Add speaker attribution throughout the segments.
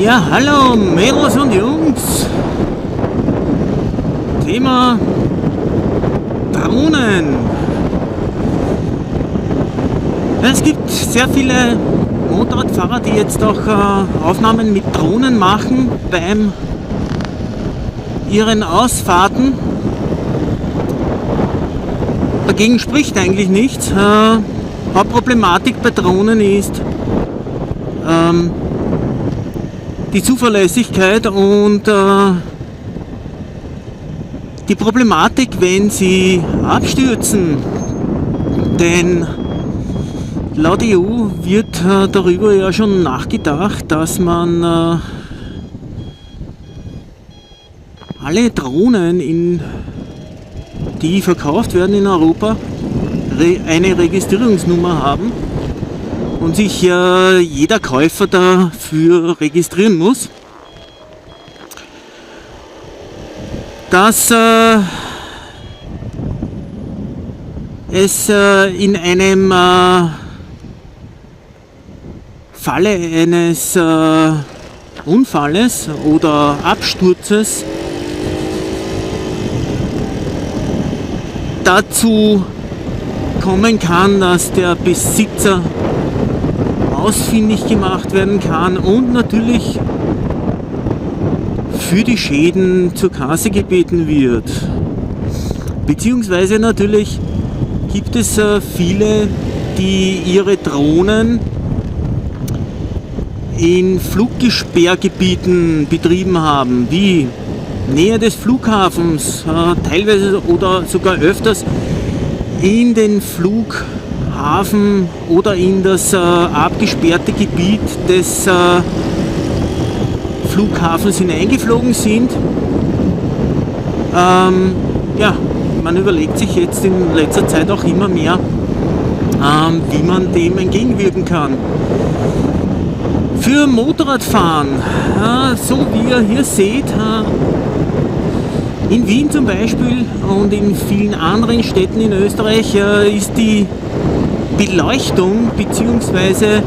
Speaker 1: Ja, hallo Mädels und Jungs. Thema Drohnen. Es gibt sehr viele Motorradfahrer, die jetzt auch Aufnahmen mit Drohnen machen beim ihren Ausfahrten. Dagegen spricht eigentlich nichts. Hauptproblematik bei Drohnen ist die Zuverlässigkeit und die Problematik, wenn sie abstürzen. Denn laut EU wird darüber ja schon nachgedacht, dass man alle Drohnen, die verkauft werden in Europa, eine Registrierungsnummer haben und sich jeder Käufer dafür registrieren muss. Dass es in einem Falle eines Unfalles oder Absturzes dazu kommen kann, dass der Besitzer ausfindig gemacht werden kann und natürlich für die Schäden zur Kasse gebeten wird. Beziehungsweise natürlich gibt es viele, die ihre Drohnen in Fluggesperrgebieten betrieben haben, wie Nähe des Flughafens, teilweise oder sogar öfters in den Flughafen oder in das abgesperrte Gebiet des Flughafens hineingeflogen sind. Ja, man überlegt sich jetzt in letzter Zeit auch immer mehr, wie man dem entgegenwirken kann. Für Motorradfahren, so wie ihr hier seht, in Wien zum Beispiel und in vielen anderen Städten in Österreich ist die Beleuchtung bzw.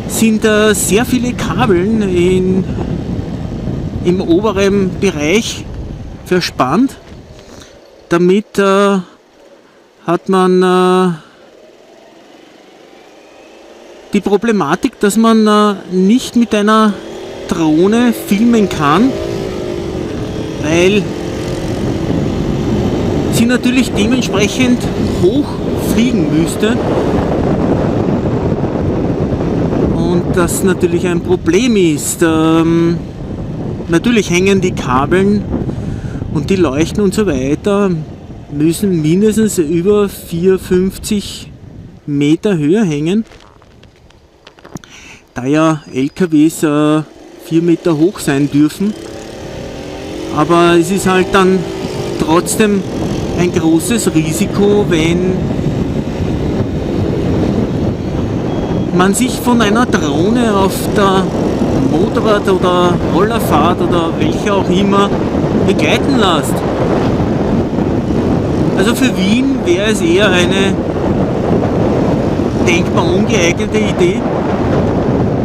Speaker 1: sind sehr viele Kabeln im oberen Bereich verspannt. Damit hat man die Problematik, dass man nicht mit einer Drohne filmen kann, weil sie natürlich dementsprechend hoch fliegen müsste und das natürlich ein Problem ist. Natürlich hängen die Kabeln und die Leuchten und so weiter müssen mindestens über 450 Meter Höhe hängen, da ja LKWs 4 Meter hoch sein dürfen. Aber es ist halt dann trotzdem ein großes Risiko, wenn man sich von einer Drohne auf der Motorrad- oder Rollerfahrt oder welche auch immer begleiten lässt. Also für Wien wäre es eher eine denkbar ungeeignete Idee.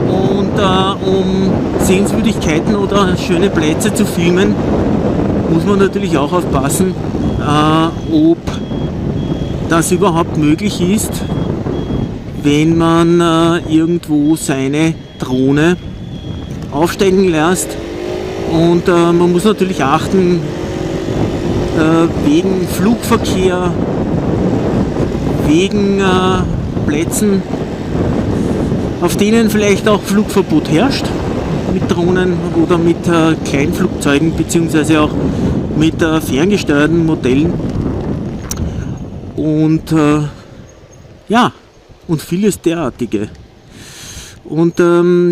Speaker 1: Und um Sehenswürdigkeiten oder schöne Plätze zu filmen, muss man natürlich auch aufpassen, ob das überhaupt möglich ist, wenn man irgendwo seine Drohne aufsteigen lässt. Und man muss natürlich achten, wegen Flugverkehr, wegen Plätzen, auf denen vielleicht auch Flugverbot herrscht, mit Drohnen oder mit Kleinflugzeugen beziehungsweise auch mit ferngesteuerten Modellen. Und ja, und vieles derartige. Und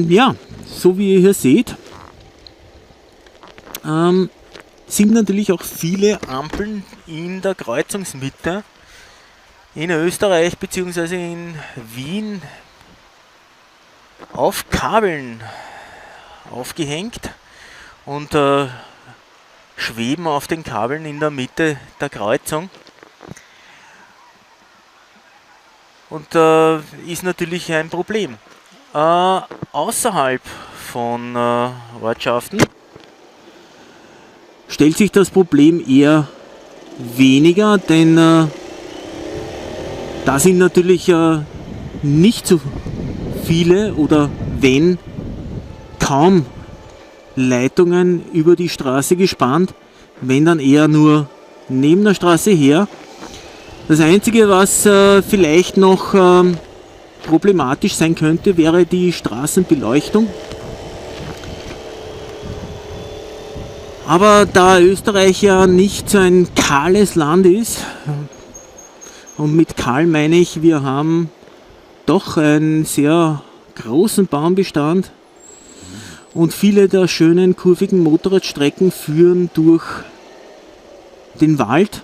Speaker 1: ja, so wie ihr hier seht, sind natürlich auch viele Ampeln in der Kreuzungsmitte in Österreich bzw. in Wien auf Kabeln aufgehängt und schweben auf den Kabeln in der Mitte der Kreuzung. Und ist natürlich ein Problem. Außerhalb von Ortschaften stellt sich das Problem eher weniger, denn da sind natürlich nicht so viele oder wenn kaum Leitungen über die Straße gespannt, wenn dann eher nur neben der Straße her. Das Einzige, was vielleicht noch problematisch sein könnte, wäre die Straßenbeleuchtung. Aber da Österreich ja nicht so ein kahles Land ist, und mit kahl meine ich, wir haben doch einen sehr großen Baumbestand und viele der schönen kurvigen Motorradstrecken führen durch den Wald,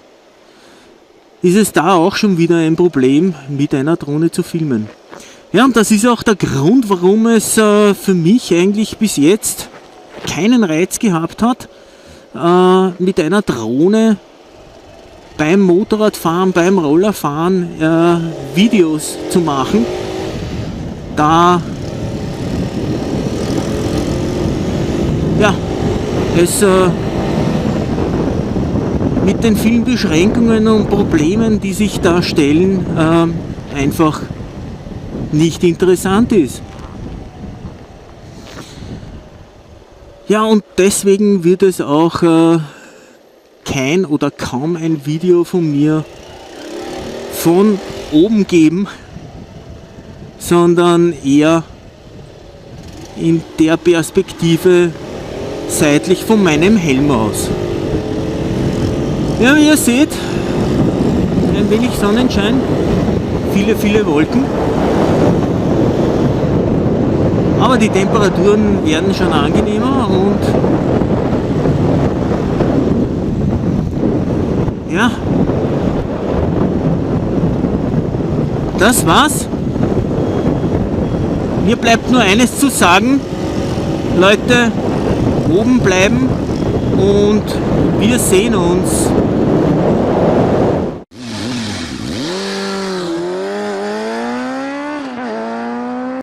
Speaker 1: ist es da auch schon wieder ein Problem, mit einer Drohne zu filmen. Ja, und das ist auch der Grund, warum es für mich eigentlich bis jetzt keinen Reiz gehabt hat, mit einer Drohne beim Motorradfahren, beim Rollerfahren Videos zu machen, da ja, es mit den vielen Beschränkungen und Problemen, die sich da stellen, einfach nicht interessant ist. Ja, und deswegen wird es auch kein oder kaum ein Video von mir von oben geben, sondern eher in der Perspektive seitlich von meinem Helm aus. Ja, wie ihr seht, ein wenig Sonnenschein, viele Wolken. Aber die Temperaturen werden schon angenehmer und ja, das war's. Mir bleibt nur eines zu sagen, Leute, oben bleiben und wir sehen uns